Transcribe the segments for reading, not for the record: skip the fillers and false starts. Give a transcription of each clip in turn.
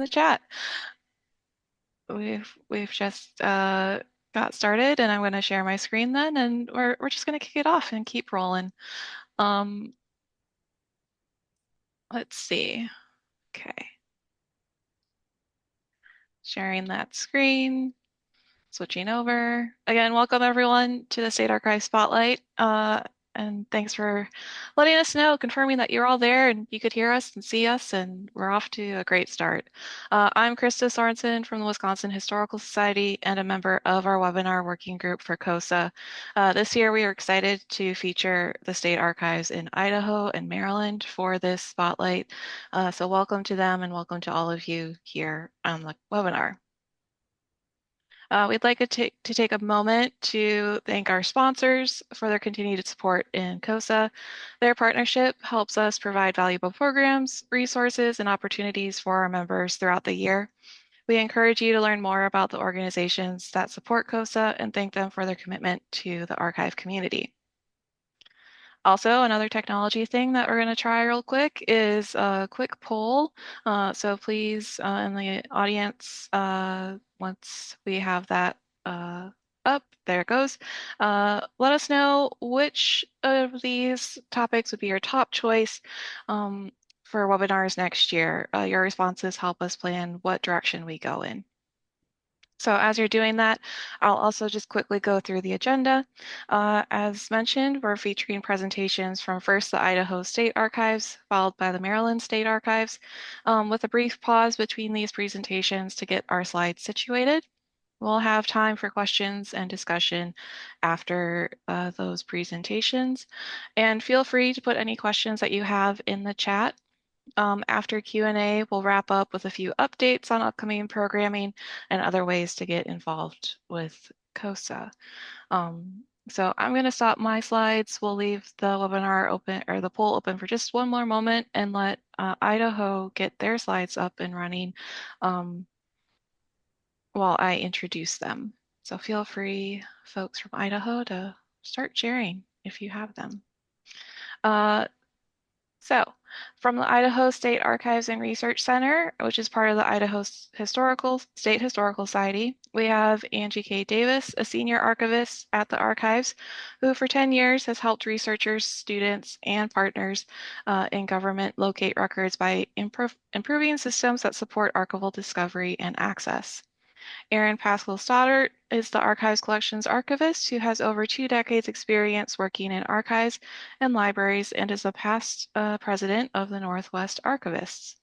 the chat. We've just got started, and I'm going to share my screen then, and we're just going to kick it off and keep rolling. Um, let's see. Okay, sharing that screen. Switching over. Again, welcome everyone to the State Archive Spotlight. And thanks for letting us know, confirming that you're all there and you could hear us and see us, and we're off to a great start. I'm Krista Sorensen from the Wisconsin Historical Society and a member of our webinar working group for CoSA. This year, we are excited to feature the state archives in Idaho and Maryland for this spotlight. So welcome to them and welcome to all of you here on the webinar. We'd like to take a moment to thank our sponsors for their continued support in CoSA. Their partnership helps us provide valuable programs, resources, and opportunities for our members throughout the year. We encourage you to learn more about the organizations that support CoSA and thank them for their commitment to the archive community. Also, another technology thing that we're going to try real quick is a quick poll. So please, in the audience, once we have that up, there it goes. Let us know which of these topics would be your top choice for webinars next year. Your responses help us plan what direction we go in. So as you're doing that, I'll also just quickly go through the agenda. As mentioned, we're featuring presentations from first the Idaho State Archives, followed by the Maryland State Archives, with a brief pause between these presentations to get our slides situated. We'll have time for questions and discussion after those presentations. And feel free to put any questions that you have in the chat. After Q&A, we'll wrap up with a few updates on upcoming programming and other ways to get involved with CoSA. So I'm going to stop my slides. We'll leave the webinar open or the poll open for just one more moment and let Idaho get their slides up and running while I introduce them. So feel free, folks from Idaho, to start sharing if you have them. So, from the Idaho State Archives and Research Center, which is part of the Idaho State Historical Society, we have Angie K. Davis, a senior archivist at the archives, who for 10 years has helped researchers, students, and partners in government locate records by improving systems that support archival discovery and access. Erin Pascal Stoddard is the Archives Collections archivist who has over 2 decades experience working in archives and libraries and is a past president of the Northwest Archivists.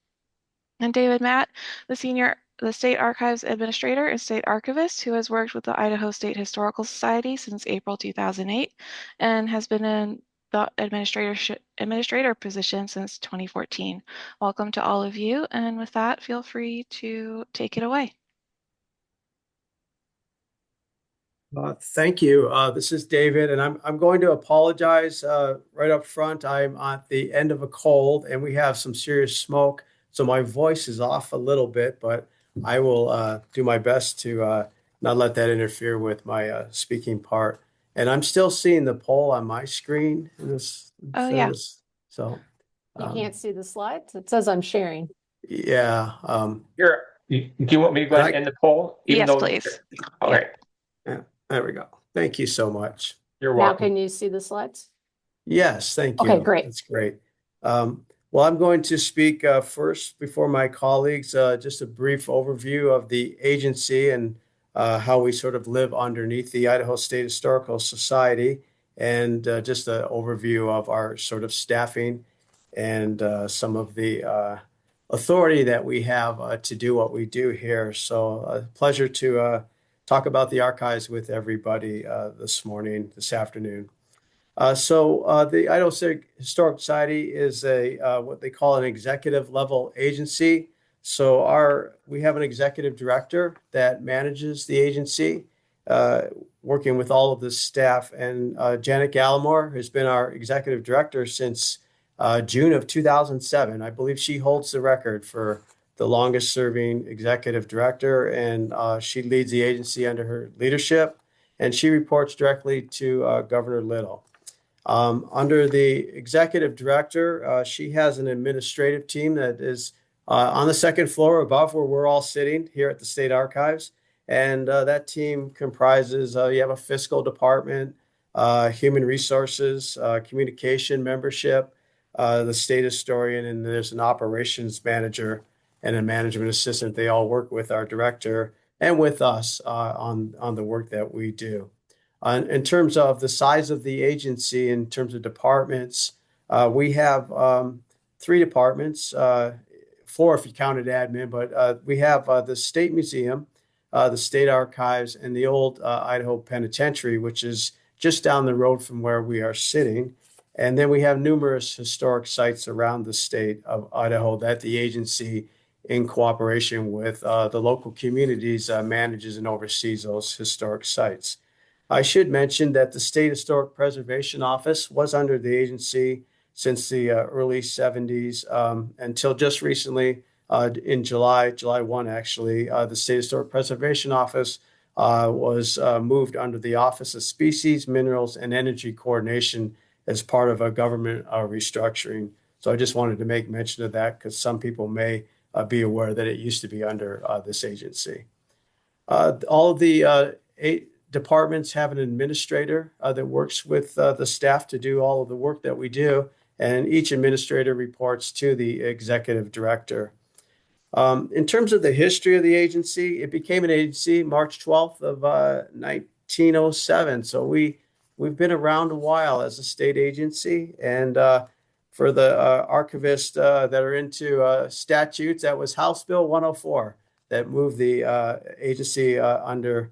And David Matt, the State Archives Administrator and State Archivist who has worked with the Idaho State Historical Society since April 2008 and has been in the administrator position since 2014. Welcome to all of you, and with that, feel free to take it away. Thank you. This is David, and I'm going to apologize right up front. I'm at the end of a cold, and we have some serious smoke, so my voice is off a little bit, but I will do my best to not let that interfere with my speaking part. And I'm still seeing the poll on my screen. Oh, yeah. So you can't see the slides. It says I'm sharing. Yeah. Here, do you want me to go ahead and end the poll? Yes, please. Okay. Yeah, there we go. Thank you so much. You're welcome. Now, can you see the slides? Yes, thank you. Okay, great. That's great. Well, I'm going to speak first before my colleagues, just a brief overview of the agency and how we sort of live underneath the Idaho State Historical Society, and just an overview of our sort of staffing and some of the authority that we have to do what we do here. So a pleasure to talk about the archives with everybody this afternoon. The Idaho State Historical Society is what they call an executive level agency. So we have an executive director that manages the agency, working with all of the staff. And Janet Gallimore has been our executive director since June of 2007. I believe she holds the record for the longest serving executive director, and she leads the agency under her leadership, and she reports directly to Governor Little. Under the executive director, she has an administrative team that is On the second floor above where we're all sitting here at the State Archives. And that team comprises, you have a fiscal department, human resources, communication membership, the state historian, and there's an operations manager and a management assistant. They all work with our director and with us on the work that we do. In terms of the size of the agency, in terms of departments, we have three departments, four if you counted admin, but we have the State Museum, the State Archives, and the old Idaho Penitentiary, which is just down the road from where we are sitting. And then we have numerous historic sites around the state of Idaho that the agency, in cooperation with the local communities, manages and oversees those historic sites. I should mention that the State Historic Preservation Office was under the agency since the early 70s until just recently in July 1, actually, the State Historic Preservation Office was moved under the Office of Species, Minerals, and Energy Coordination as part of a government restructuring. So I just wanted to make mention of that because some people may be aware that it used to be under this agency. All of the eight departments have an administrator that works with the staff to do all of the work that we do, and each administrator reports to the executive director. In terms of the history of the agency, it became an agency March 12th of 1907. So we've been around a while as a state agency. And for the archivists that are into statutes, that was House Bill 104 that moved the agency that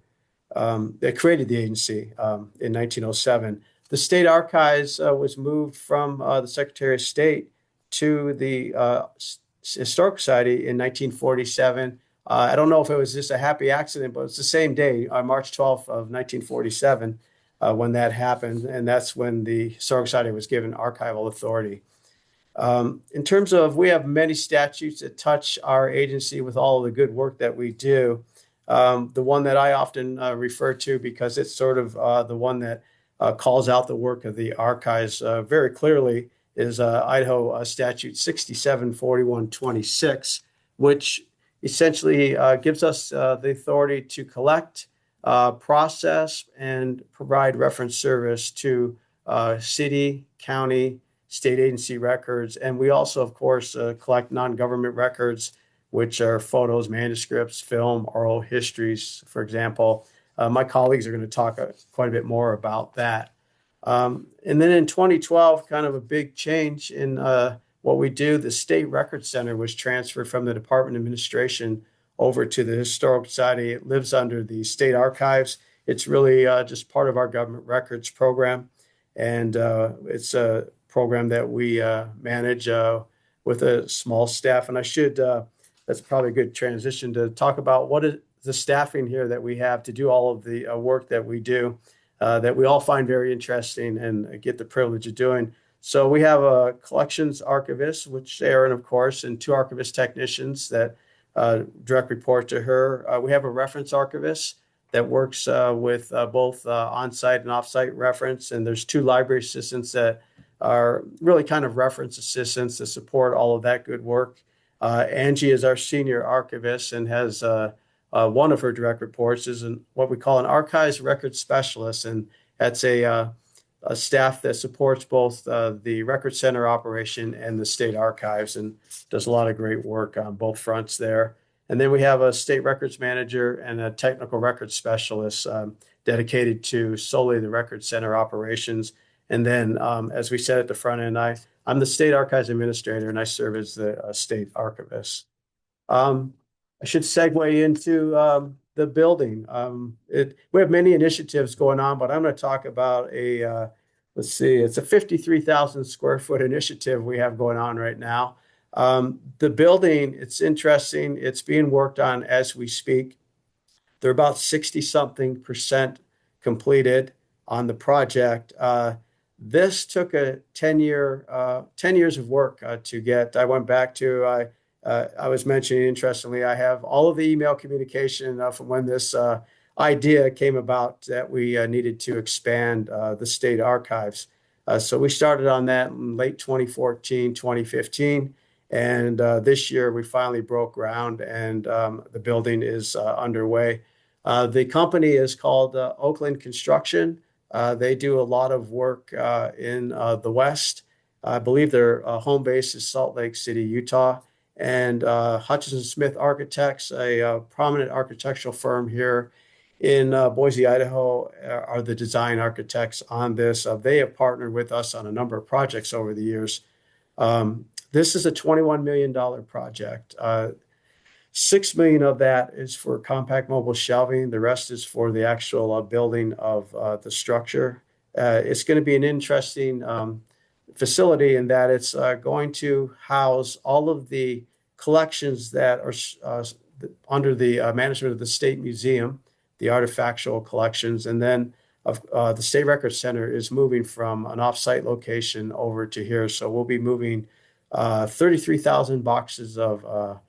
created the agency in 1907. The State Archives was moved from the Secretary of State to the Historic Society in 1947. I don't know if it was just a happy accident, but it's the same day, March 12th of 1947, when that happened. And that's when the Historic Society was given archival authority. In terms of, we have many statutes that touch our agency with all of the good work that we do. The one that I often refer to, because it's sort of the one that calls out the work of the archives very clearly, is Idaho Statute 674126, which essentially gives us the authority to collect, process, and provide reference service to city, county, state agency records. And we also, of course, collect non-government records, which are photos, manuscripts, film, oral histories, for example. My colleagues are going to talk quite a bit more about that. And then in 2012, kind of a big change in what we do, the State Record Center was transferred from the Department of Administration over to the Historic Society. It lives under the State Archives. It's really just part of our government records program. And it's a program that we manage with a small staff. And that's probably a good transition to talk about what is the staffing here that we have to do all of the work that we do, that we all find very interesting and get the privilege of doing. So we have a collections archivist, which Erin, of course, and two archivist technicians that direct report to her. We have a reference archivist that works with both on-site and off-site reference. And there's two library assistants that are really kind of reference assistants to support all of that good work. Angie is our senior archivist and has one of her direct reports is what we call an archives record specialist. And that's a staff that supports both the record center operation and the state archives and does a lot of great work on both fronts there. And then we have a state records manager and a technical records specialist dedicated to solely the record center operations. And then, as we said at the front end, I'm the state archives administrator and I serve as the state archivist. I should segue into the building. We have many initiatives going on, but I'm going to talk about it's a 53,000 square foot initiative we have going on right now. The building, it's interesting. It's being worked on as we speak. They're about 60 something percent completed on the project. This took a 10 years of work to get. I went back to, I was mentioning, interestingly, I have all of the email communication from when this idea came about that we needed to expand the state archives. So we started on that in late 2014, 2015. And this year we finally broke ground and the building is underway. The company is called Oakland Construction. They do a lot of work in the West. I believe their home base is Salt Lake City, Utah. And Hutchinson Smith Architects, a prominent architectural firm here in Boise, Idaho, are the design architects on this. They have partnered with us on a number of projects over the years. This is a $21 million project. 6 million of that is for compact mobile shelving. The rest is for the actual building of the structure. It's going to be an interesting facility in that it's going to house all of the collections that are under the management of the State Museum, the artifactual collections, and then the State Record Center is moving from an off-site location over to here. So we'll be moving 33,000 boxes of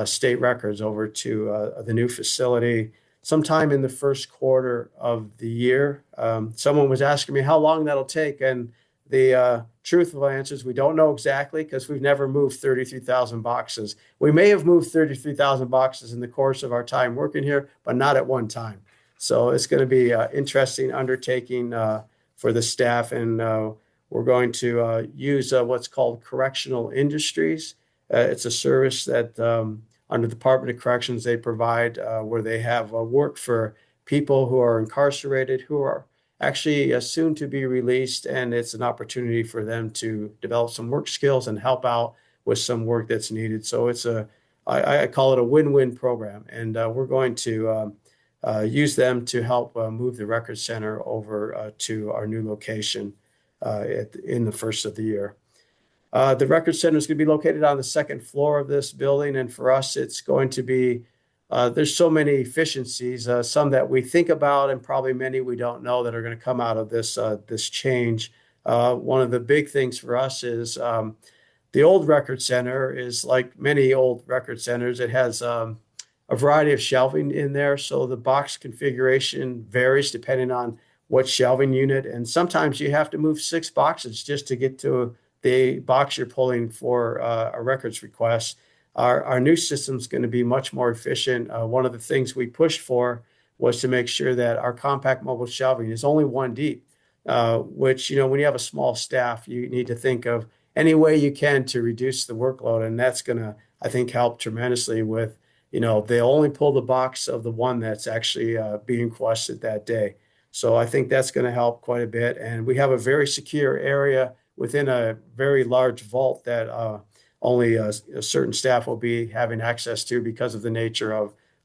state records over to the new facility sometime in the first quarter of the year. Someone was asking me how long that'll take, and the truthful answer is we don't know exactly because we've never moved 33,000 boxes. We may have moved 33,000 boxes in the course of our time working here, but not at one time. So it's going to be an interesting undertaking for the staff, and we're going to use what's called correctional industries. It's a service that under the Department of Corrections they provide where they have work for people who are incarcerated, who are actually soon to be released, and it's an opportunity for them to develop some work skills and help out with some work that's needed. So I call it a win-win program, and we're going to use them to help move the Record Center over to our new location in the first of the year. The Record Center is going to be located on the second floor of this building, and for us, it's going to be there's so many efficiencies, some that we think about, and probably many we don't know that are going to come out of this change. One of the big things for us is the old record center is like many old record centers. It has a variety of shelving in there, so the box configuration varies depending on what shelving unit, and sometimes you have to move 6 boxes just to get to the box you're pulling for a records request. Our new system is going to be much more efficient. One of the things we pushed for was to make sure that our compact mobile shelving is only one deep, which, when you have a small staff, you need to think of any way you can to reduce the workload. And that's going to, I think, help tremendously with, they'll only pull the box of the one that's actually being requested that day. So I think that's going to help quite a bit. And we have a very secure area within a very large vault that only a certain staff will be having access to because of the nature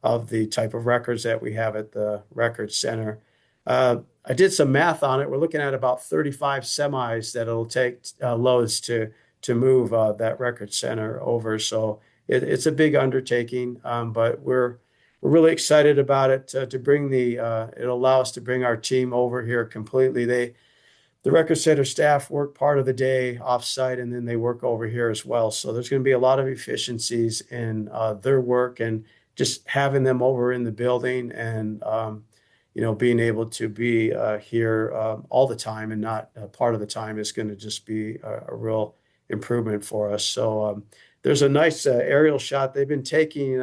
of the type of records that we have at the Record Center. I did some math on it. We're looking at about 35 semis that it'll take loads to move that Record Center over. So it's a big undertaking, but we're really excited about it to bring it'll allow us to bring our team over here completely. The Record Center staff work part of the day off-site, and then they work over here as well. So there's going to be a lot of efficiencies in their work, and just having them over in the building and being able to be here all the time and not part of the time is going to just be a real improvement for us. So there's a nice aerial shot they've been taking.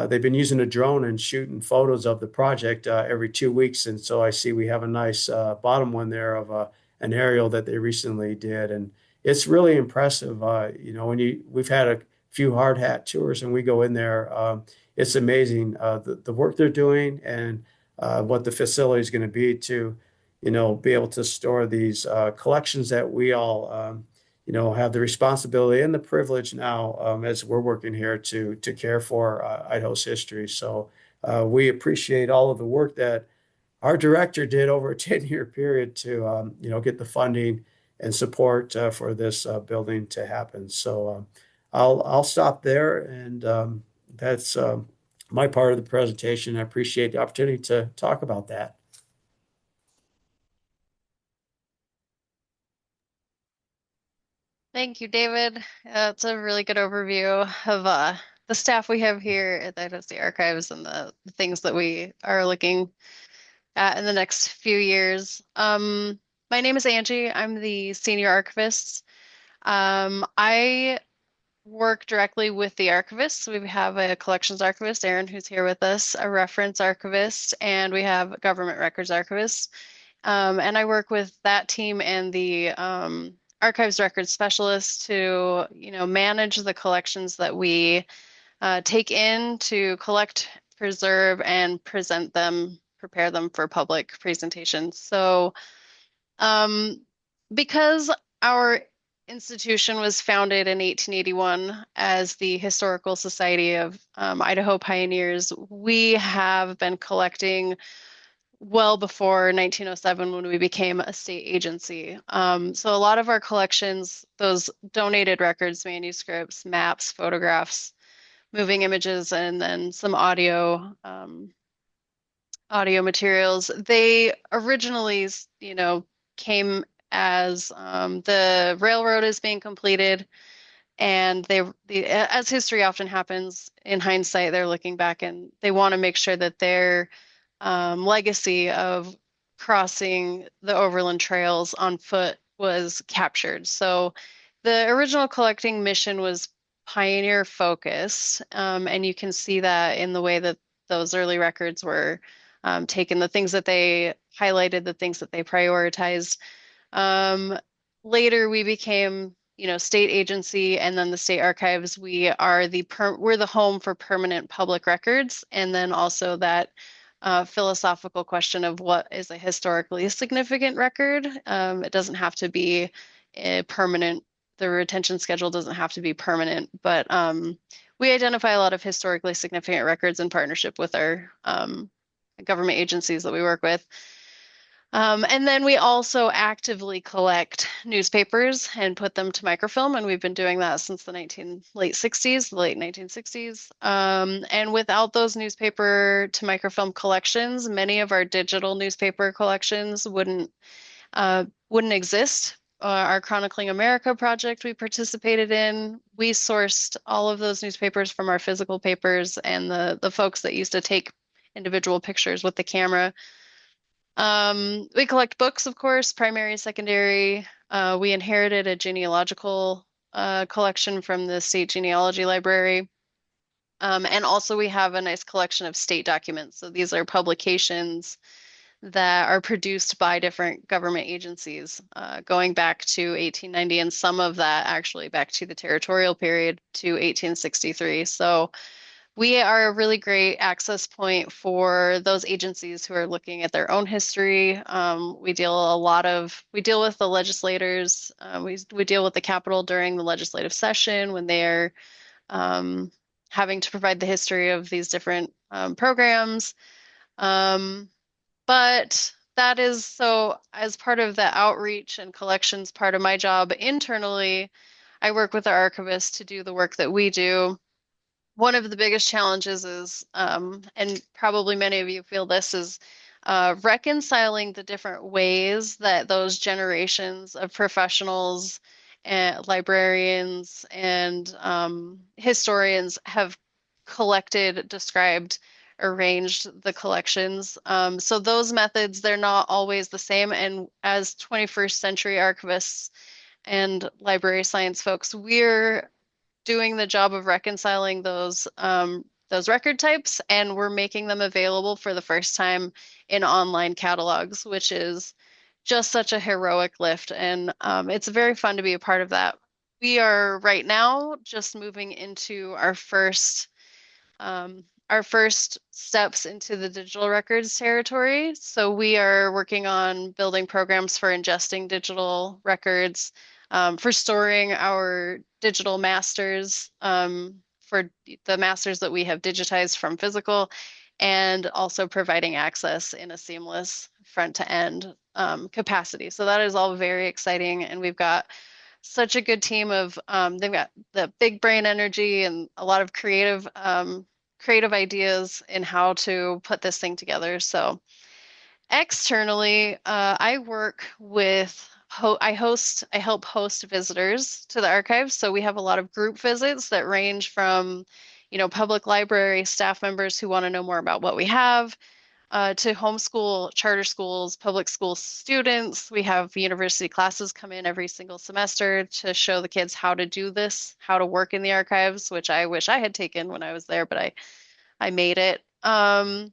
They've been using a drone and shooting photos of the project every 2 weeks. And so I see we have a nice bottom one there of an aerial that they recently did. And it's really impressive. We've had a few hard hat tours and we go in there. It's amazing the work they're doing and what the facility is going to be to, be able to store these collections that we all have the responsibility and the privilege now as we're working here to care for Idaho's history. So we appreciate all of the work that our director did over a 10-year period to, get the funding and support for this building to happen. So I'll stop there, and that's my part of the presentation. I appreciate the opportunity to talk about that. Thank you, David. It's a really good overview of the staff we have here at the Idaho State Archives and the things that we are looking at in the next few years. My name is Angie. I'm the senior archivist. I work directly with the archivists. We have a collections archivist, Erin, who's here with us, a reference archivist, and we have a government records archivist. And I work with that team and the archives records specialist to, manage the collections that we take in to collect, preserve, and present them, prepare them for public presentation. So, because our institution was founded in 1881 as the Historical Society of Idaho Pioneers, we have been collecting well before 1907 when we became a state agency. So a lot of our collections, those donated records, manuscripts, maps, photographs, moving images, and then some audio materials, they originally, came as the railroad is being completed, and as history often happens, in hindsight, they're looking back and they want to make sure that their legacy of crossing the overland trails on foot was captured. So the original collecting mission was pioneer focused, and you can see that in the way that those early records were taken, the things that they highlighted, the things that they prioritized. Um, Later, we became, state agency, and then the state archives. We're the home for permanent public records, and then also that philosophical question of what is a historically significant record. It doesn't have to be a permanent. The retention schedule doesn't have to be permanent, but we identify a lot of historically significant records in partnership with our government agencies that we work with. And then we also actively collect newspapers and put them to microfilm, and we've been doing that since the late 1960s. And without those newspaper to microfilm collections, many of our digital newspaper collections wouldn't exist. Our Chronicling America project we participated in, we sourced all of those newspapers from our physical papers and the folks that used to take individual pictures with the camera. We collect books, of course, primary, secondary. We inherited a genealogical collection from the State Genealogy Library. And also we have a nice collection of state documents. So these are publications that are produced by different government agencies, going back to 1890, and some of that actually back to the territorial period to 1863. So we are a really great access point for those agencies who are looking at their own history. We deal with the legislators. We deal with the Capitol during the legislative session when they're having to provide the history of these different programs. But that is so, as part of the outreach and collections part of my job internally, I work with our archivists to do the work that we do. One of the biggest challenges is, and probably many of you feel this, is reconciling the different ways that those generations of professionals and librarians and historians have collected, described, arranged the collections. So those methods, they're not always the same. And as 21st century archivists and library science folks, we're doing the job of reconciling those record types, and we're making them available for the first time in online catalogs, which is just such a heroic lift. And it's very fun to be a part of that. We are right now just moving into our first steps into the digital records territory. So we are working on building programs for ingesting digital records, for storing our digital masters, for the masters that we have digitized from physical, and also providing access in a seamless front to end capacity. So that is all very exciting. And we've got such a good team of, they've got the big brain energy and a lot of creative ideas in how to put this thing together. So externally, I work with, I help host visitors to the archives. So we have a lot of group visits that range from, public library staff members who want to know more about what we have, to homeschool charter schools, public school students. We have university classes come in every single semester to show the kids how to do this, how to work in the archives, which I wish I had taken when I was there, but I made it. And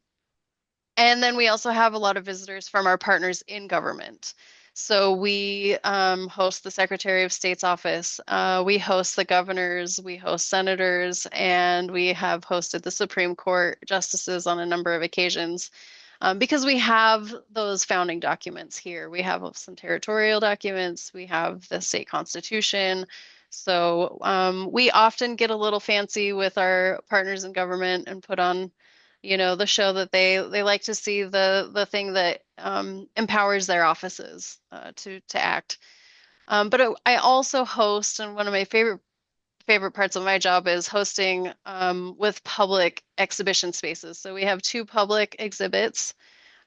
then we also have a lot of visitors from our partners in government. So we host the Secretary of State's office, we host the governors, we host senators, and we have hosted the Supreme Court justices on a number of occasions. Because we have those founding documents here. We have some territorial documents, we have the state constitution. So we often get a little fancy with our partners in government and put on, the show that they like to see, the thing that empowers their offices to act. But I also host, and one of my favorite parts of my job is hosting with public exhibition spaces. So we have two public exhibits.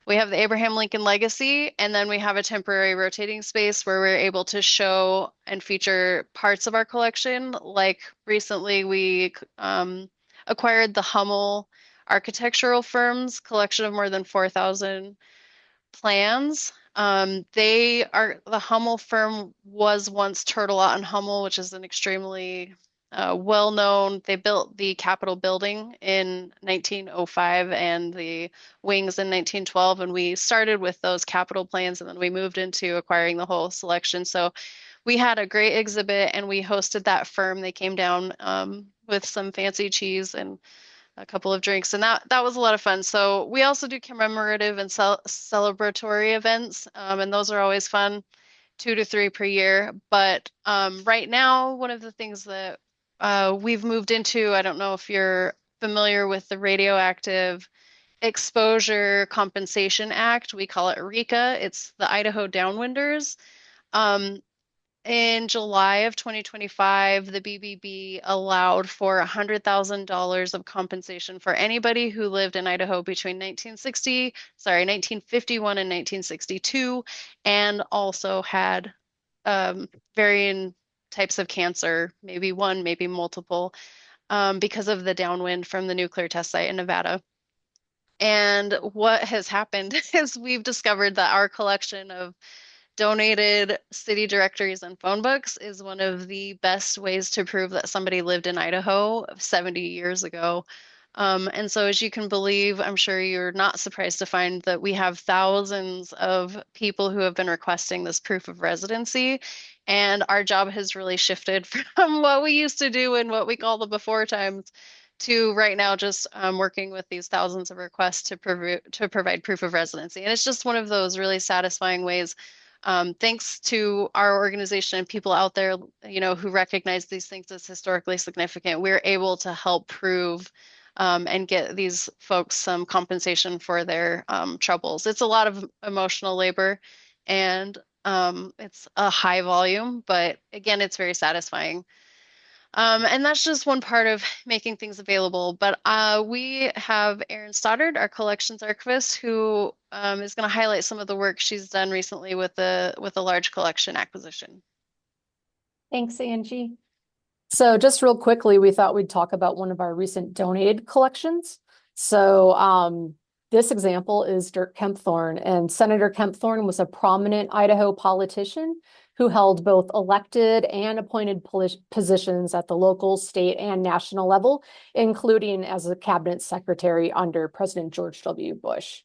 We have the Abraham Lincoln Legacy, and then we have a temporary rotating space where we're able to show and feature parts of our collection. Like recently, we acquired the Hummel Architectural Firm's collection of more than 4,000 plans. The Hummel firm was once Turtelot and Hummel, which is an extremely well-known. They built the Capitol building in 1905 and the wings in 1912, and we started with those Capitol plans, and then we moved into acquiring the whole selection. So we had a great exhibit, and we hosted that firm. They came down with some fancy cheese and a couple of drinks, and that was a lot of fun. So we also do commemorative and celebratory events, and those are always fun, 2 to 3 per year. But right now, one of the things that we've moved into, I don't know if you're familiar with the Radioactive Exposure Compensation Act. We call it RECA. It's the Idaho Downwinders. In July of 2025, the BBB allowed for $100,000 of compensation for anybody who lived in Idaho between 1951 and 1962, and also had varying types of cancer, maybe one, maybe multiple, because of the downwind from the nuclear test site in Nevada. And what has happened is we've discovered that our collection of donated city directories and phone books is one of the best ways to prove that somebody lived in Idaho 70 years ago. And so, as you can believe, I'm sure you're not surprised to find that we have thousands of people who have been requesting this proof of residency. And our job has really shifted from what we used to do and what we call the before times to right now just working with these thousands of requests to provide proof of residency. And it's just one of those really satisfying ways. Thanks to our organization and people out there, who recognize these things as historically significant, we're able to help prove and get these folks some compensation for their troubles. It's a lot of emotional labor, and it's a high volume, but again, it's very satisfying. And that's just one part of making things available. But we have Erin Stoddard, our collections archivist, who is going to highlight some of the work she's done recently with a large collection acquisition. Thanks, Angie. So just real quickly, we thought we'd talk about one of our recent donated collections. So this example is Dirk Kempthorne, and Senator Kempthorne was a prominent Idaho politician who held both elected and appointed positions at the local, state, and national level, including as a cabinet secretary under President George W. Bush.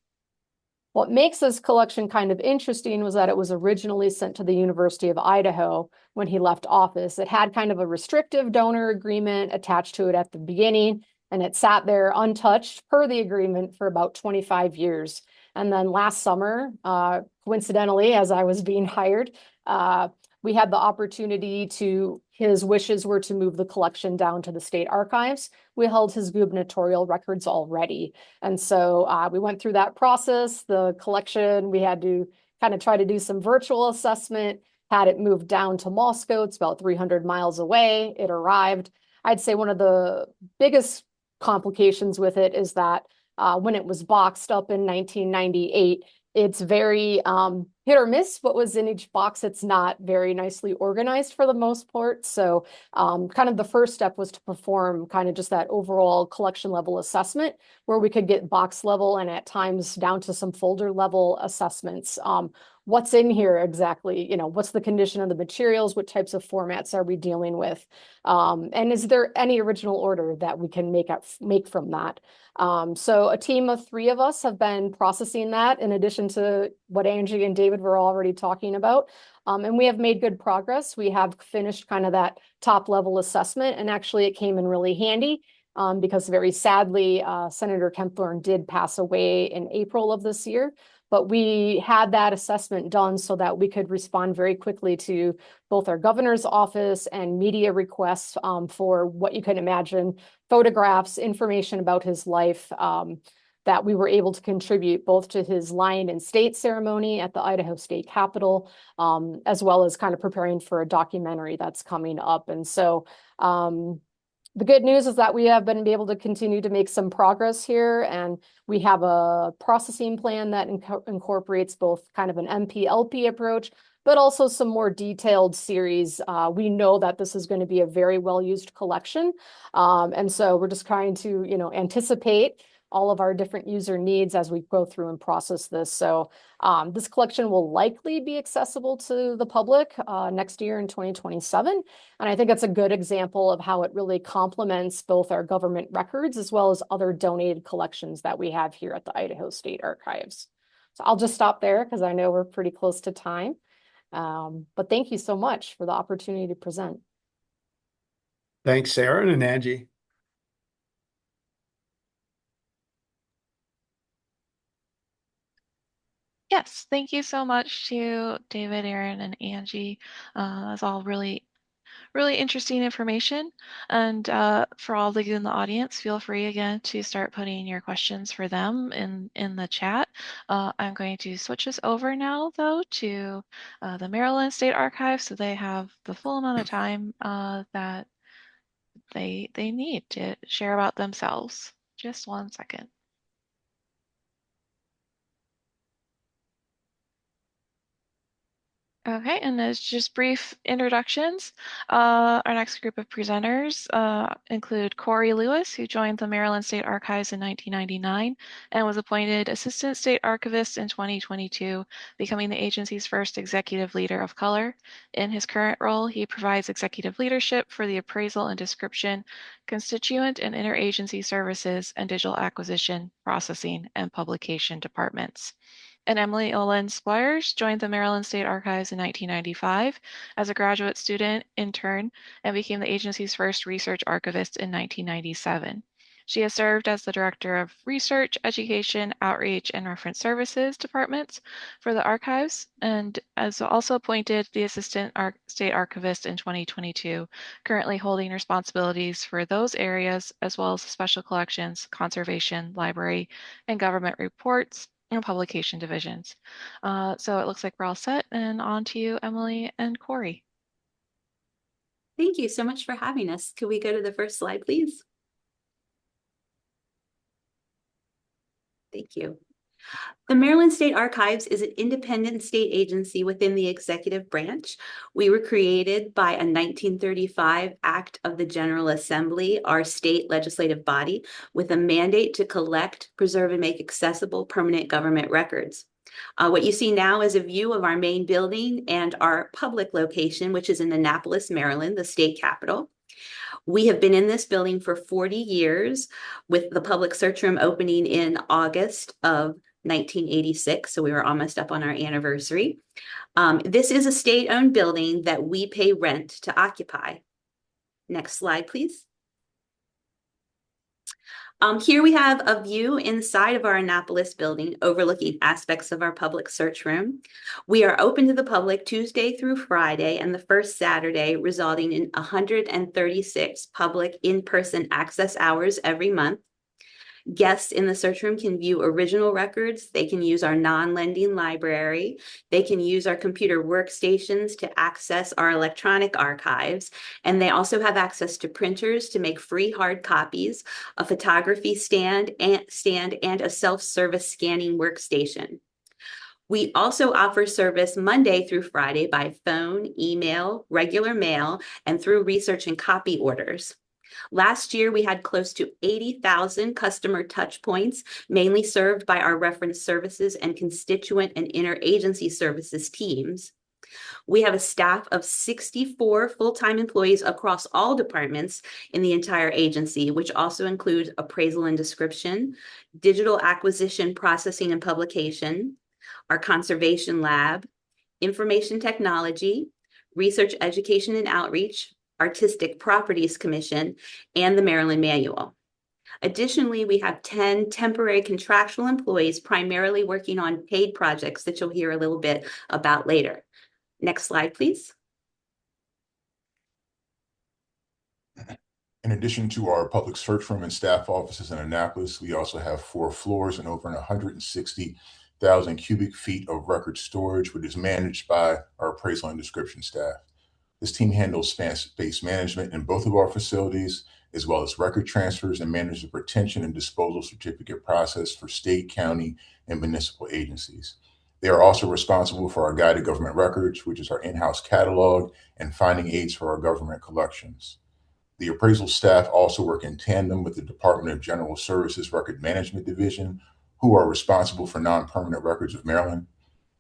What makes this collection kind of interesting was that it was originally sent to the University of Idaho when he left office. It had kind of a restrictive donor agreement attached to it at the beginning, and it sat there untouched per the agreement for about 25 years. And then last summer, coincidentally, as I was being hired, we had the opportunity his wishes were to move the collection down to the state archives. We held his gubernatorial records already. And so we went through that process, the collection, we had to kind of try to do some virtual assessment, had it moved down to Moscow. It's about 300 miles away. It arrived. I'd say one of the biggest complications with it is that when it was boxed up in 1998, It's very hit or miss what was in each box. It's not very nicely organized for the most part. So kind of the first step was to perform kind of just that overall collection level assessment where we could get box level and at times down to some folder level assessments. What's in here exactly? You know, what's the condition of the materials? What types of formats are we dealing with? And is there any original order that we can make from that? So a team of 3 of us have been processing that in addition to what Angie and David were already talking about. And we have made good progress. We have finished kind of that top level assessment, and actually it came in really handy because very sadly, Senator Kempthorne did pass away in April of this year. But we had that assessment done so that we could respond very quickly to both our governor's office and media requests for what you can imagine, photographs, information about his life that we were able to contribute both to his Lion in State ceremony at the Idaho State Capitol, as well as kind of preparing for a documentary that's coming up. And so the good news is that we have been able to continue to make some progress here, and we have a processing plan that incorporates both kind of an MP-LP approach, but also some more detailed series. We know that this is going to be a very well-used collection, and so we're just trying to, you know, anticipate all of our different user needs as we go through and process this. So this collection will likely be accessible to the public next year in 2027. And I think it's a good example of how it really complements both our government records as well as other donated collections that we have here at the Idaho State Archives. So I'll just stop there because I know we're pretty close to time. But thank you so much for the opportunity to present. Thanks, Aaron and Angie. Yes, thank you so much to David, Aaron, and Angie. That's all really, really interesting information. And for all of you in the audience, feel free again to start putting your questions for them in the chat. I'm going to switch this over now, though, to the Maryland State Archive, so they have the full amount of time that they need to share about themselves. Just one second. Okay, and as just brief introductions, our next group of presenters include Corey Lewis, who joined the Maryland State Archives in 1999 and was appointed Assistant State Archivist in 2022, becoming the agency's first executive leader of color. In his current role, he provides executive leadership for the appraisal and description, constituent and interagency services, and digital acquisition, processing, and publication departments. And Emily Olin Squires joined the Maryland State Archives in 1995 as a graduate student intern and became the agency's first research archivist in 1997. She has served as the Director of Research, Education, Outreach, and Reference Services departments for the archives, and as also appointed the Assistant State Archivist in 2022, currently holding responsibilities for those areas as well as special collections, conservation, library, and government reports and publication divisions. So it looks like we're all set, and on to you, Emily and Corey. Thank you so much for having us. Could we go to the first slide, please? Thank you. The Maryland State Archives is an independent state agency within the executive branch. We were created by a 1935 Act of the General Assembly, our state legislative body, with a mandate to collect, preserve, and make accessible permanent government records. What you see now is a view of our main building and our public location, which is in Annapolis, Maryland, the state capital. We have been in this building for 40 years, with the public search room opening in August of 1986, so we were almost up on our anniversary. This is a state-owned building that we pay rent to occupy. Next slide, please. Here we have a view inside of our Annapolis building overlooking aspects of our public search room. We are open to the public Tuesday through Friday and the first Saturday, resulting in 136 public in-person access hours every month. Guests in the search room can view original records. They can use our non-lending library. They can use our computer workstations to access our electronic archives. And they also have access to printers to make free hard copies, a photography stand and a self-service scanning workstation. We also offer service Monday through Friday by phone, email, regular mail, and through research and copy orders. Last year, we had close to 80,000 customer touch points, mainly served by our reference services and constituent and interagency services teams. We have a staff of 64 full-time employees across all departments in the entire agency, which also includes appraisal and description, digital acquisition, processing, and publication, our conservation lab, information technology, research, education, and outreach, Artistic Properties Commission, and the Maryland Manual. Additionally, we have 10 temporary contractual employees primarily working on paid projects that you'll hear a little bit about later. Next slide, please. In addition to our public search room and staff offices in Annapolis, we also have 4 floors and over 160,000 cubic feet of record storage, which is managed by our appraisal and description staff. This team handles space management in both of our facilities, as well as record transfers and manages the retention and disposal certificate process for state, county, and municipal agencies. They are also responsible for our guided government records, which is our in-house catalog and finding aids for our government collections. The appraisal staff also work in tandem with the Department of General Services Record Management Division, who are responsible for non-permanent records of Maryland.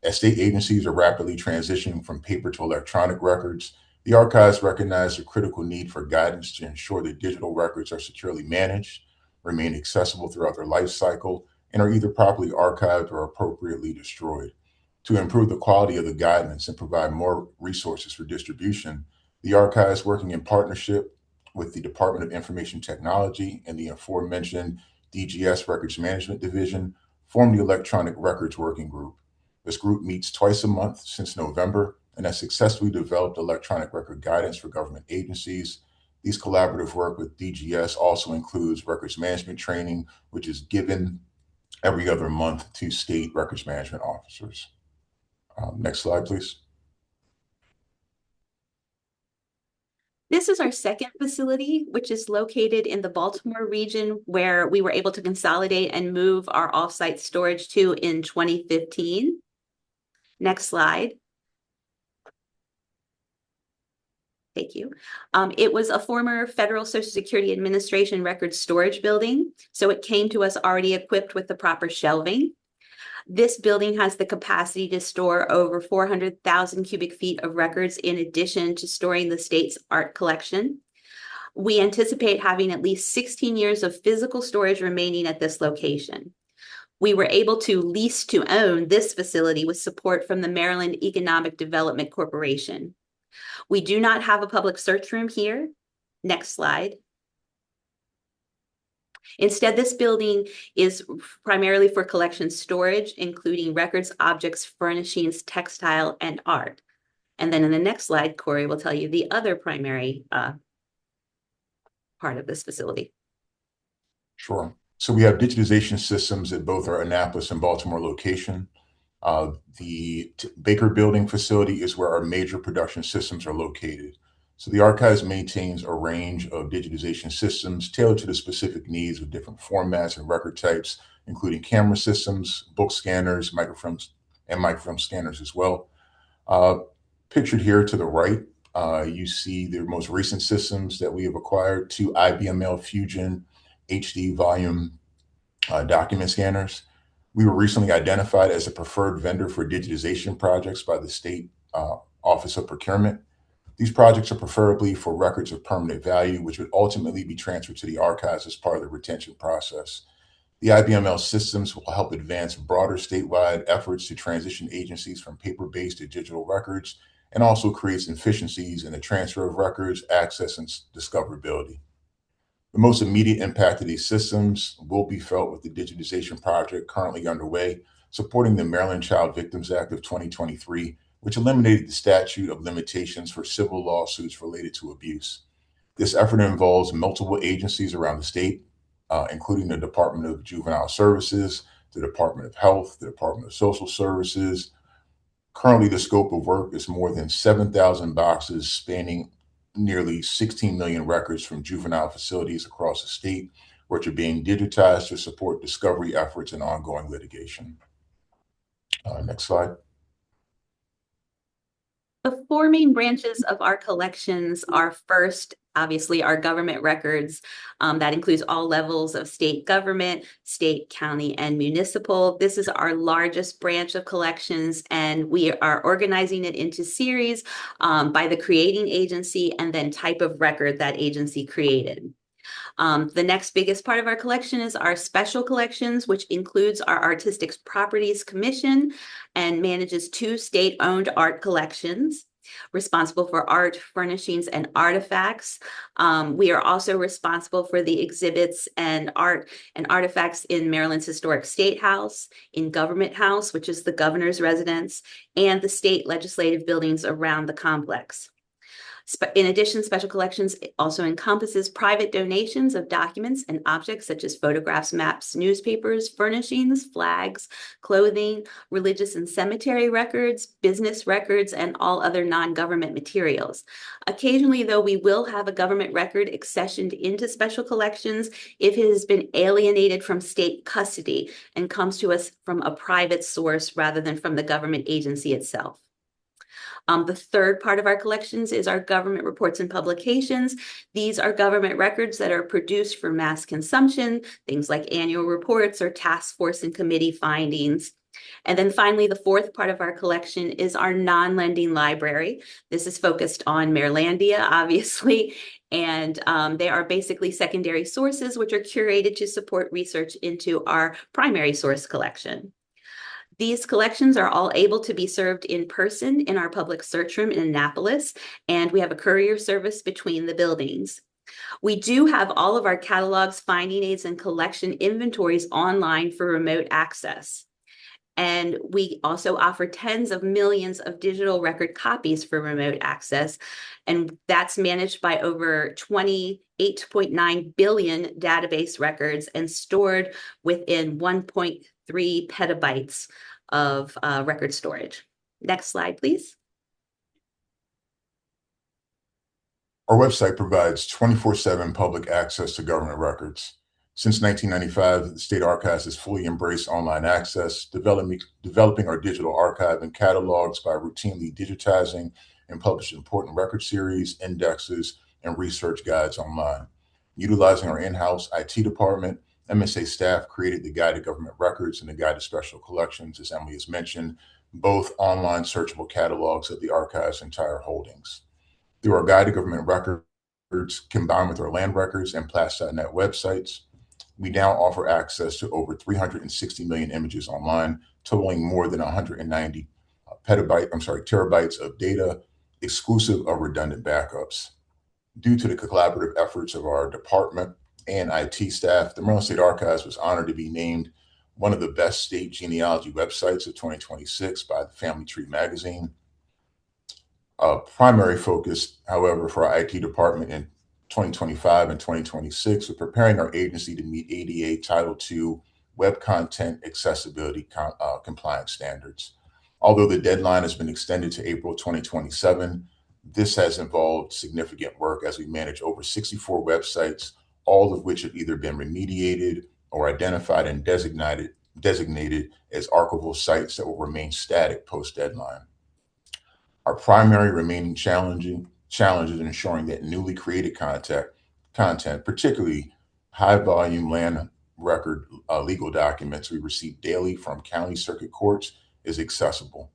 As state agencies are rapidly transitioning from paper to electronic records, the archives recognize the critical need for guidance to ensure that digital records are securely managed, remain accessible throughout their life cycle, and are either properly archived or appropriately destroyed. To improve the quality of the guidance and provide more resources for distribution, the archives, working in partnership with the Department of Information Technology and the aforementioned DGS Records Management Division, formed the Electronic Records Working Group. This group meets twice a month since November and has successfully developed electronic record guidance for government agencies. These collaborative work with DGS also includes records management training, which is given every other month to state records management officers. Next slide, please. This is our second facility, which is located in the Baltimore region, where we were able to consolidate and move our offsite storage to in 2015. Next slide. Thank you. It was a former Federal Social Security Administration record storage building, so it came to us already equipped with the proper shelving. This building has the capacity to store over 400,000 cubic feet of records in addition to storing the state's art collection. We anticipate having at least 16 years of physical storage remaining at this location. We were able to lease to own this facility with support from the Maryland Economic Development Corporation. We do not have a public search room here. Next slide. Instead, this building is primarily for collection storage, including records, objects, furnishings, textile, and art. And then in the next slide, Corey will tell you the other primary part of this facility. Sure. So we have digitization systems at both our Annapolis and Baltimore location. The Baker Building facility is where our major production systems are located. So the archives maintains a range of digitization systems tailored to the specific needs of different formats and record types, including camera systems, book scanners, microfilms, and microfilm scanners as well. Pictured here to the right, you see the most recent systems that we have acquired, 2 IBML Fusion HD volume document scanners. We were recently identified as a preferred vendor for digitization projects by the State Office of Procurement. These projects are preferably for records of permanent value, which would ultimately be transferred to the archives as part of the retention process. The IBML systems will help advance broader statewide efforts to transition agencies from paper-based to digital records, and also creates efficiencies in the transfer of records, access, and discoverability. The most immediate impact of these systems will be felt with the digitization project currently underway, supporting the Maryland Child Victims Act of 2023, which eliminated the statute of limitations for civil lawsuits related to abuse. This effort involves multiple agencies around the state, including the Department of Juvenile Services, the Department of Health, the Department of Social Services. Currently, the scope of work is more than 7,000 boxes spanning nearly 16 million records from juvenile facilities across the state, which are being digitized to support discovery efforts and ongoing litigation. Next slide. The four main branches of our collections are first, obviously, our government records. That includes all levels of state government, state, county, and municipal. This is our largest branch of collections, and we are organizing it into series by the creating agency and then type of record that agency created. The next biggest part of our collection is our special collections, which includes our Artistic Properties Commission and manages two state-owned art collections responsible for art, furnishings, and artifacts. We are also responsible for the exhibits and art and artifacts in Maryland's Historic State House, in Government House, which is the governor's residence, and the state legislative buildings around the complex. In addition, special collections also encompasses private donations of documents and objects such as photographs, maps, newspapers, furnishings, flags, clothing, religious and cemetery records, business records, and all other non-government materials. Occasionally, though, we will have a government record accessioned into special collections if it has been alienated from state custody and comes to us from a private source rather than from the government agency itself. The third part of our collections is our government reports and publications. These are government records that are produced for mass consumption, things like annual reports or task force and committee findings. And then finally, the fourth part of our collection is our non-lending library. This is focused on Marylandia, obviously, and they are basically secondary sources which are curated to support research into our primary source collection. These collections are all able to be served in person in our public search room in Annapolis, and we have a courier service between the buildings. We do have all of our catalogs, finding aids, and collection inventories online for remote access. And we also offer tens of millions of digital record copies for remote access. And that's managed by over 28.9 billion database records and stored within 1.3 petabytes of record storage. Next slide, please. Our website provides 24/7 public access to government records. Since 1995, the State Archives has fully embraced online access, developing our digital archive and catalogs by routinely digitizing and publishing important record series, indexes, and research guides online. Utilizing our in-house IT department, MSA staff created the Guide to Government Records and the Guide to Special Collections, as Emily has mentioned, both online searchable catalogs of the archive's entire holdings. Through our Guide to Government Records, combined with our land records and Plats.net websites, we now offer access to over 360 million images online, totaling more than 190 terabytes of data, exclusive of redundant backups. Due to the collaborative efforts of our department and IT staff, the Maryland State Archives was honored to be named one of the best state genealogy websites of 2026 by the Family Tree magazine. A primary focus, however, for our IT department in 2025 and 2026 was preparing our agency to meet ADA Title II web content accessibility compliance standards. Although the deadline has been extended to April 2027, this has involved significant work as we manage over 64 websites, all of which have either been remediated or identified and designated as archival sites that will remain static post-deadline. Our primary remaining challenge is ensuring that newly created content, particularly high volume land record legal documents we receive daily from county circuit courts, is accessible.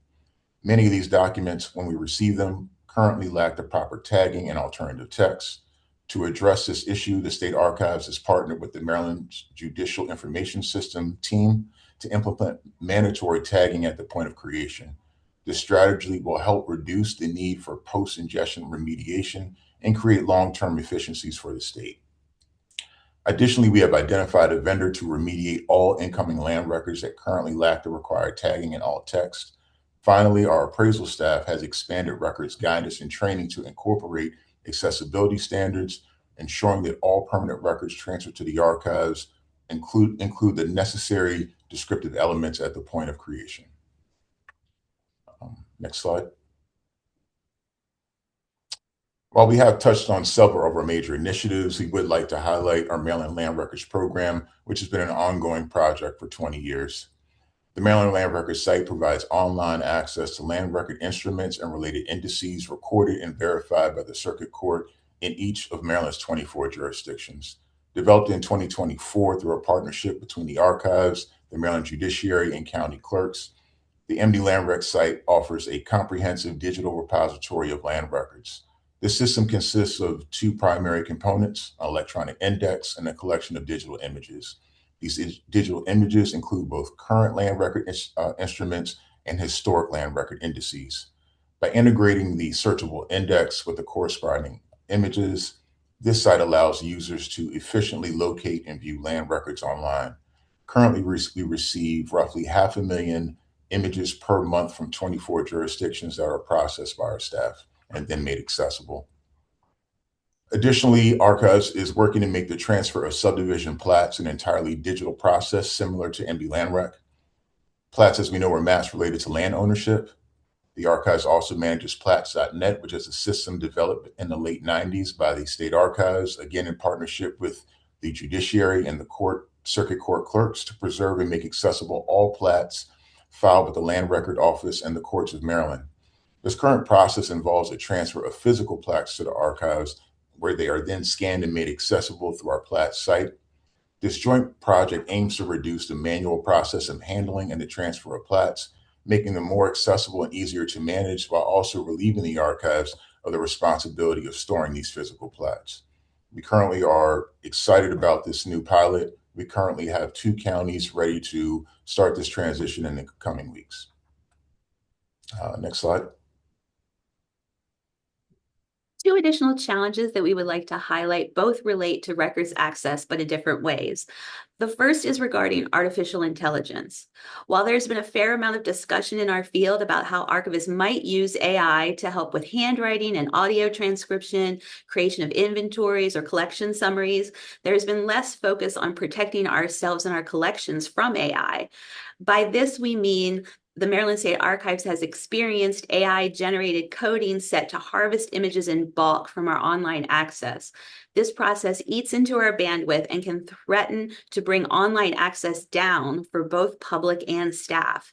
Many of these documents, when we receive them, currently lack the proper tagging and alternative text. To address this issue, the State Archives has partnered with the Maryland Judicial Information System team to implement mandatory tagging at the point of creation. This strategy will help reduce the need for post-ingestion remediation and create long-term efficiencies for the state. Additionally, we have identified a vendor to remediate all incoming land records that currently lack the required tagging and alt text. Finally, our appraisal staff has expanded records guidance and training to incorporate accessibility standards, ensuring that all permanent records transferred to the archives include the necessary descriptive elements at the point of creation. Next slide. While we have touched on several of our major initiatives, we would like to highlight our Maryland Land Records program, which has been an ongoing project for 20 years. The Maryland Land Record site provides online access to land record instruments and related indices recorded and verified by the Circuit Court in each of Maryland's 24 jurisdictions. Developed in 2024 through a partnership between the Archives, the Maryland Judiciary, and county clerks, the MD Land Rec site offers a comprehensive digital repository of land records. This system consists of two primary components: an electronic index and a collection of digital images. These digital images include both current land record instruments and historic land record indices. By integrating the searchable index with the corresponding images, this site allows users to efficiently locate and view land records online. Currently, we receive roughly 500,000 images per month from 24 jurisdictions that are processed by our staff and then made accessible. Additionally, Archives is working to make the transfer of subdivision plats an entirely digital process similar to MD Land Rec. Plats, as we know, are maps related to land ownership. The Archives also manages plats.net, which is a system developed in the late 90s by the state archives, again in partnership with the judiciary and the circuit court clerks, to preserve and make accessible all plats filed with the Land Record Office and the courts of Maryland. This current process involves a transfer of physical plats to the archives, where they are then scanned and made accessible through our plat site. This joint project aims to reduce the manual process of handling and the transfer of plats, making them more accessible and easier to manage, while also relieving the archives of the responsibility of storing these physical plats. We currently are excited about this new pilot. We currently have 2 counties ready to start this transition in the coming weeks. Next slide. 2 additional challenges that we would like to highlight both relate to records access, but in different ways. The first is regarding artificial intelligence. While there's been a fair amount of discussion in our field about how archivists might use AI to help with handwriting and audio transcription, creation of inventories or collection summaries, there's been less focus on protecting ourselves and our collections from AI. By this, we mean the Maryland State Archives has experienced AI-generated coding set to harvest images in bulk from our online access. This process eats into our bandwidth and can threaten to bring online access down for both public and staff.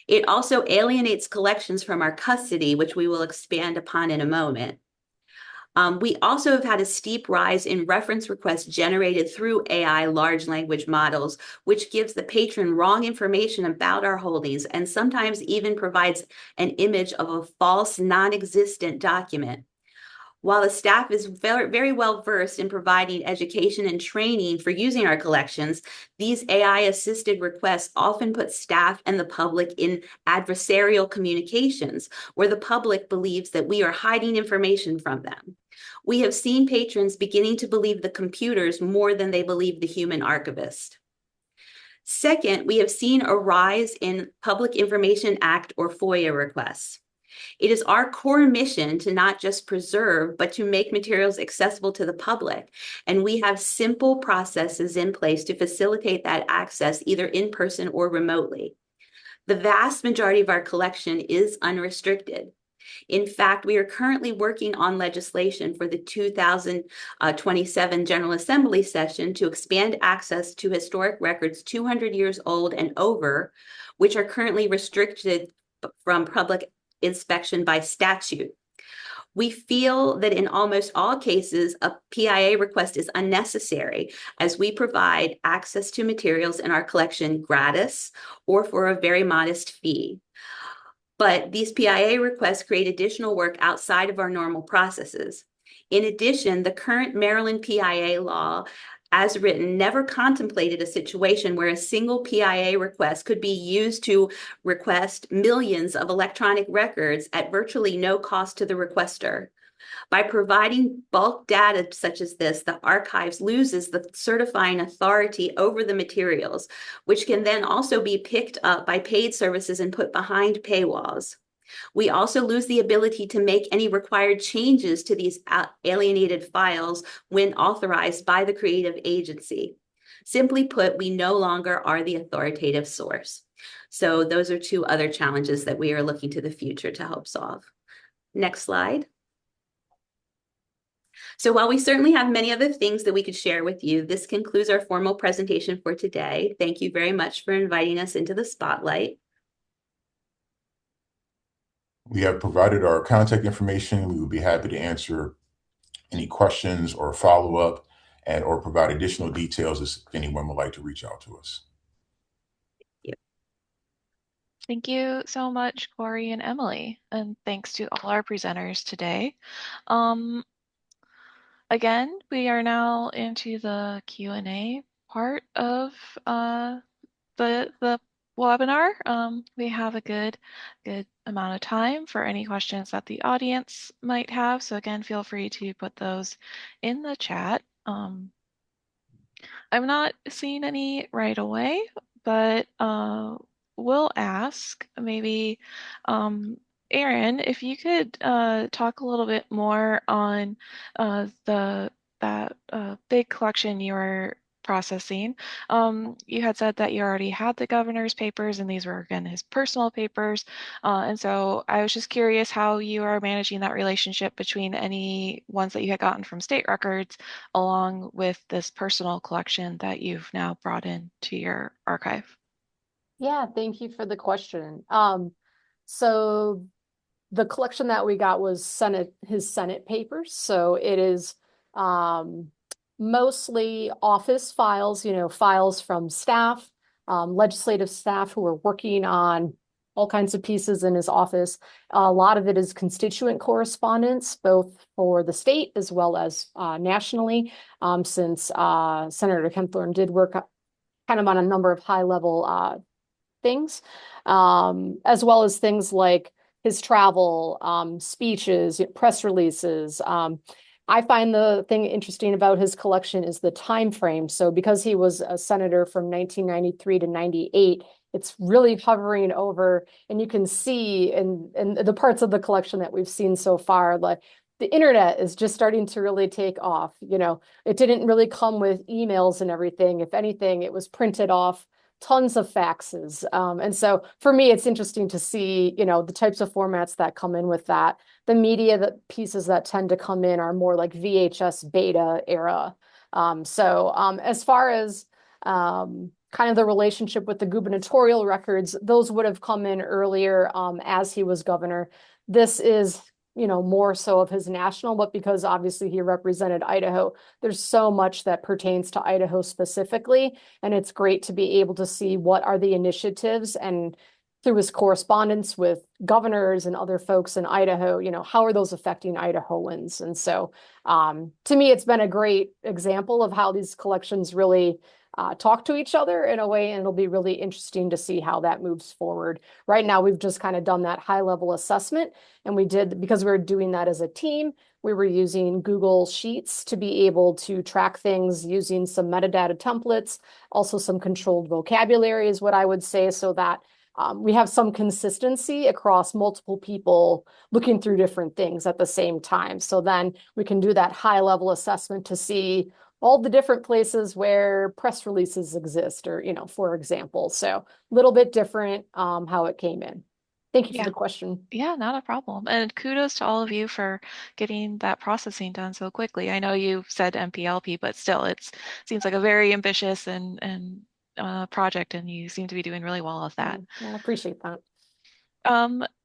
It also alienates collections from our custody, which we will expand upon in a moment. We also have had a steep rise in reference requests generated through AI large language models, which gives the patron wrong information about our holdings and sometimes even provides an image of a false, non-existent document. While the staff is very, very well versed in providing education and training for using our collections, these AI-assisted requests often put staff and the public in adversarial communications, where the public believes that we are hiding information from them. We have seen patrons beginning to believe the computers more than they believe the human archivist. Second, we have seen a rise in Public Information Act or FOIA requests. It is our core mission to not just preserve, but to make materials accessible to the public. And we have simple processes in place to facilitate that access either in person or remotely. The vast majority of our collection is unrestricted. In fact, we are currently working on legislation for the 2027 General Assembly session to expand access to historic records 200 years old and over, which are currently restricted from public inspection by statute. We feel that in almost all cases, a PIA request is unnecessary, as we provide access to materials in our collection gratis or for a very modest fee. But these PIA requests create additional work outside of our normal processes. In addition, the current Maryland PIA law, as written, never contemplated a situation where a single PIA request could be used to request millions of electronic records at virtually no cost to the requester. By providing bulk data such as this, the archives loses the certifying authority over the materials, which can then also be picked up by paid services and put behind paywalls. We also lose the ability to make any required changes to these alienated files when authorized by the creative agency. Simply put, we no longer are the authoritative source. So those are 2 other challenges that we are looking to the future to help solve. Next slide. So while we certainly have many other things that we could share with you, this concludes our formal presentation for today. Thank you very much for inviting us into the spotlight. We have provided our contact information. We would be happy to answer any questions or follow up and or provide additional details if anyone would like to reach out to us. Thank you so much, Corey and Emily, and thanks to all our presenters today. Again, we are now into the Q&A part of the webinar. We have a good amount of time for any questions that the audience might have. So again, feel free to put those in the chat. I'm not seeing any right away, but we'll ask maybe, Aaron, if you could talk a little bit more on that big collection you were processing. You had said that you already had the governor's papers, and these were again his personal papers. And so I was just curious how you are managing that relationship between any ones that you had gotten from state records along with this personal collection that you've now brought into your archive. Yeah, thank you for the question. So the collection that we got was his Senate papers. So it is mostly office files, files from staff, legislative staff who are working on all kinds of pieces in his office. A lot of it is constituent correspondence, both for the state as well as nationally, since Senator Kempthorne did work kind of on a number of high-level things, as well as things like his travel, speeches, press releases. I find the thing interesting about his collection is the time frame. So because he was a senator from 1993 to 98, it's really hovering over, and you can see in the parts of the collection that we've seen so far, like the internet is just starting to really take off. It didn't really come with emails and everything. If anything, it was printed off tons of faxes. And so for me, it's interesting to see, the types of formats that come in with that. The media pieces that tend to come in are more like VHS beta era. As far as kind of the relationship with the gubernatorial records, those would have come in earlier as he was governor. This is more so of his national, but because obviously he represented Idaho, there's so much that pertains to Idaho specifically. And it's great to be able to see what are the initiatives, and through his correspondence with governors and other folks in Idaho, how are those affecting Idahoans? And so to me, it's been a great example of how these collections really talk to each other in a way, and it'll be really interesting to see how that moves forward. Right now, we've just kind of done that high-level assessment, and because we were doing that as a team, we were using Google Sheets to be able to track things using some metadata templates, also some controlled vocabulary is what I would say, so that we have some consistency across multiple people looking through different things at the same time. So then we can do that high-level assessment to see all the different places where press releases exist, or, for example. So a little bit different how it came in. Thank you for the question. Yeah, not a problem. And kudos to all of you for getting that processing done so quickly. I know you said MPLP, but still, it seems like a very ambitious and project, and you seem to be doing really well with that. I appreciate that.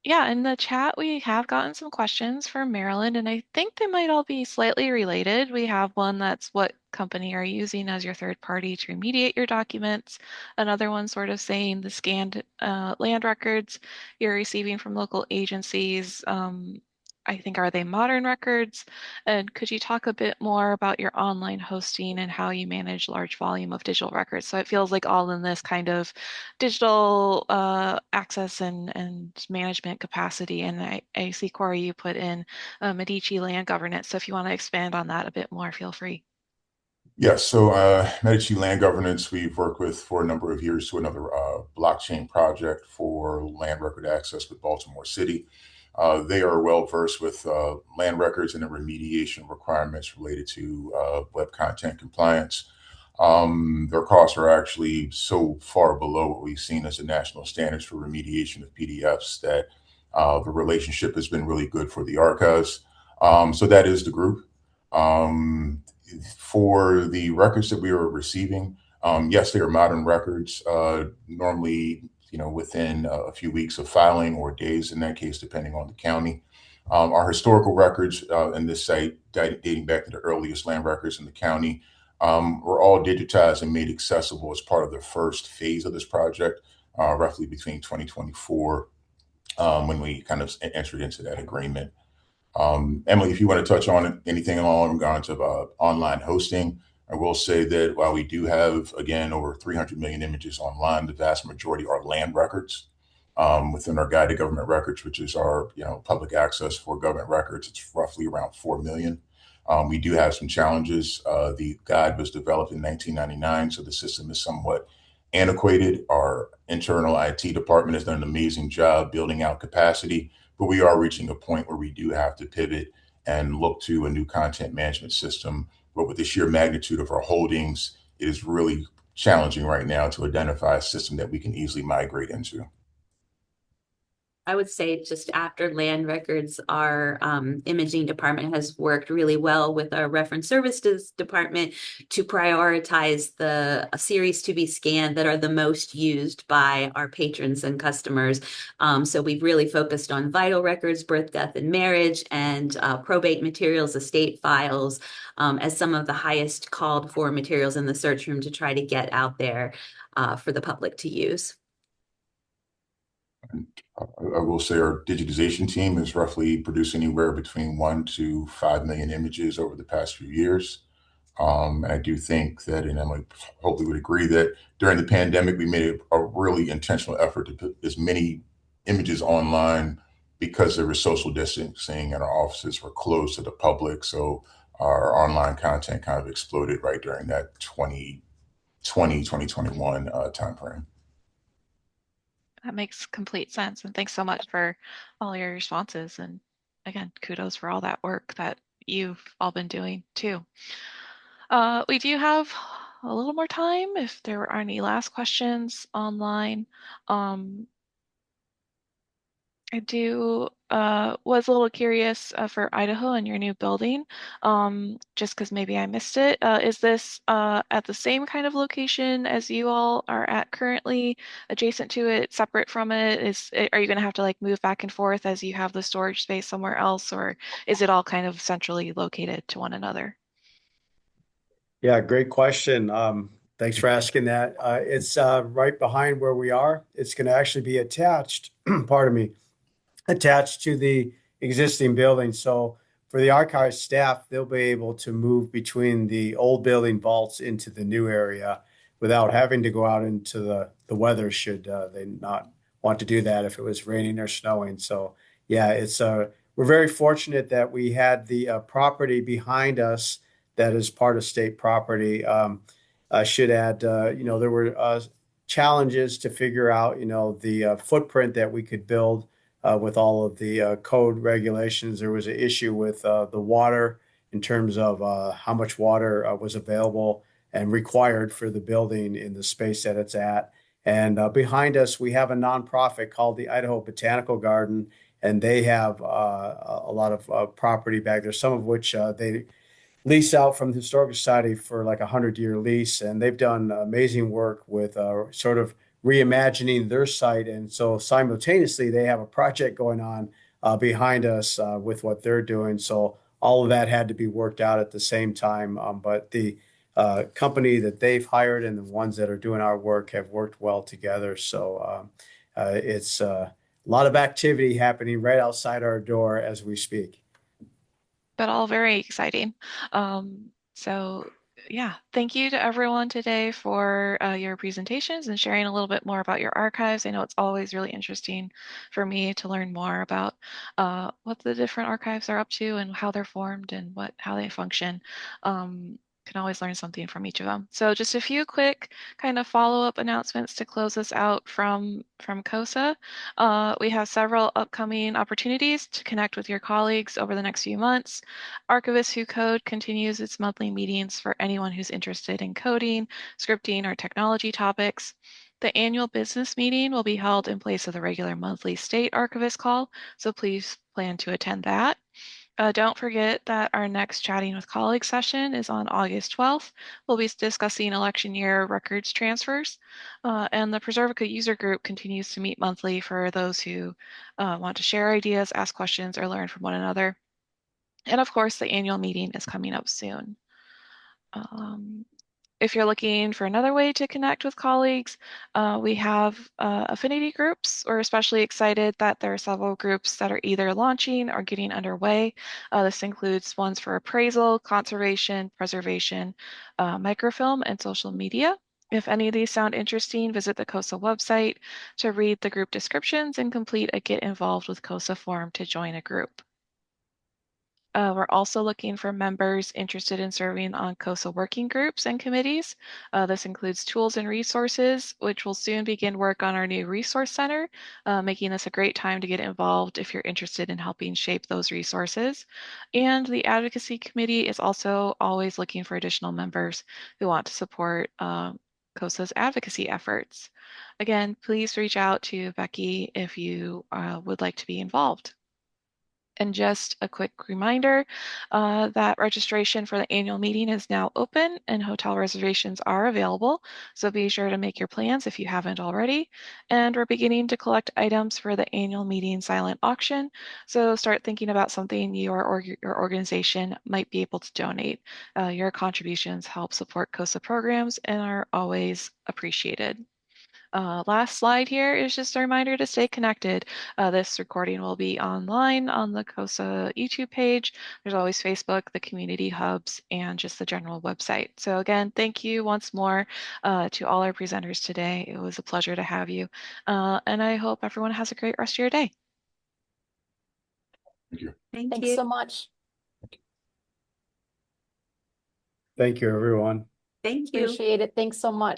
Yeah, in the chat, we have gotten some questions from Maryland, and I think they might all be slightly related. We have one that's what company are you using as your third party to remediate your documents? Another one sort of saying the scanned land records you're receiving from local agencies. I think, are they modern records? And could you talk a bit more about your online hosting and how you manage large volume of digital records? So it feels like all in this kind of digital access and management capacity. And I see, Corey, you put in Medici land governance. So if you want to expand on that a bit more, feel free. Yes, so Medici Land Governance, we've worked with for a number of years to another blockchain project for land record access with Baltimore City. They are well versed with land records and the remediation requirements related to web content compliance. Their costs are actually so far below what we've seen as the national standards for remediation of PDFs that the relationship has been really good for the archives. So that is the group. Um, for the records that we were receiving, yes, they are modern records, normally, within a few weeks of filing or days in that case, depending on the county. Our historical records in this site, dating back to the earliest land records in the county, were all digitized and made accessible as part of the first phase of this project, roughly between 2024, when we kind of entered into that agreement. Emily, if you want to touch on anything along the lines of online hosting, I will say that while we do have, again, over 300 million images online, the vast majority are land records. Within our Guide to Government Records, which is our public access for government records, it's roughly around 4 million. We do have some challenges. The guide was developed in 1999, so the system is somewhat antiquated. Our internal IT department has done an amazing job building out capacity, but we are reaching a point where we do have to pivot and look to a new content management system. But with the sheer magnitude of our holdings, it is really challenging right now to identify a system that we can easily migrate into. I would say just after land records, our imaging department has worked really well with our reference services department to prioritize the series to be scanned that are the most used by our patrons and customers. So we've really focused on vital records, birth, death, and marriage, and probate materials, estate files, as some of the highest called for materials in the search room to try to get out there for the public to use. I will say our digitization team has roughly produced anywhere between 1 to 5 million images over the past few years. I do think that, and Emily hopefully would agree, that during the pandemic, we made a really intentional effort to put as many images online because there was social distancing and our offices were closed to the public. So our online content kind of exploded right during that 2020, 2021 timeframe. That makes complete sense. And thanks so much for all your responses. And again, kudos for all that work that you've all been doing too. We do have a little more time if there are any last questions online. I do was a little curious for Idaho and your new building, just because maybe I missed it. Is this at the same kind of location as you all are at currently, adjacent to it, separate from it? Are you going to have to like move back and forth as you have the storage space somewhere else, or is it all kind of centrally located to one another? Yeah, great question. Thanks for asking that. It's right behind where we are. It's going to actually be attached, pardon me, attached to the existing building. So for the archive staff, they'll be able to move between the old building vaults into the new area without having to go out into the weather should they not want to do that if it was raining or snowing. So yeah, it's we're very fortunate that we had the property behind us that is part of state property. I should add, there were challenges to figure out, the footprint that we could build with all of the code regulations. There was an issue with the water in terms of how much water was available and required for the building in the space that it's at. And behind us, we have a nonprofit called the Idaho Botanical Garden, and they have a lot of property back there, some of which they lease out from the Historical Society for like 100-year lease, and they've done amazing work with sort of reimagining their site. And so simultaneously, they have a project going on behind us with what they're doing. So all of that had to be worked out at the same time. But the company that they've hired and the ones that are doing our work have worked well together. So it's a lot of activity happening right outside our door as we speak. But all very exciting. So yeah, thank you to everyone today for your presentations and sharing a little bit more about your archives. I know it's always really interesting for me to learn more about what the different archives are up to and how they're formed and how they function. Can always learn something from each of them. So just a few quick kind of follow-up announcements to close us out from CoSA. We have several upcoming opportunities to connect with your colleagues over the next few months. Archivists Who Code continues its monthly meetings for anyone who's interested in coding, scripting, or technology topics. The annual business meeting will be held in place of the regular monthly state archivist call, so please plan to attend that. Don't forget that our next Chatting with Colleagues session is on August 12th. We'll be discussing election year records transfers, and the Preservica user group continues to meet monthly for those who want to share ideas, ask questions, or learn from one another. And of course, the annual meeting is coming up soon. If you're looking for another way to connect with colleagues, we have affinity groups. We're especially excited that there are several groups that are either launching or getting underway. This includes ones for appraisal, conservation, preservation, microfilm, and social media. If any of these sound interesting, visit the CoSA website to read the group descriptions and complete a Get Involved with CoSA form to join a group. We're also looking for members interested in serving on CoSA working groups and committees. This includes tools and resources, which will soon begin work on our new resource center, making this a great time to get involved if you're interested in helping shape those resources. And the advocacy committee is also always looking for additional members who want to support CoSA's advocacy efforts. Again, please reach out to Becky if you would like to be involved. And just a quick reminder that registration for the annual meeting is now open and hotel reservations are available. So be sure to make your plans if you haven't already. And we're beginning to collect items for the annual meeting silent auction. So start thinking about something your organization might be able to donate. Your contributions help support CoSA programs and are always appreciated. Last slide here is just a reminder to stay connected. This recording will be online on the CoSA YouTube page. There's always Facebook, the community hubs, and just the general website. So again, thank you once more to all our presenters today. It was a pleasure to have you. And I hope everyone has a great rest of your day. Thank you. Thanks so much. Thank you, everyone. Thank you. Appreciate it. Thanks so much.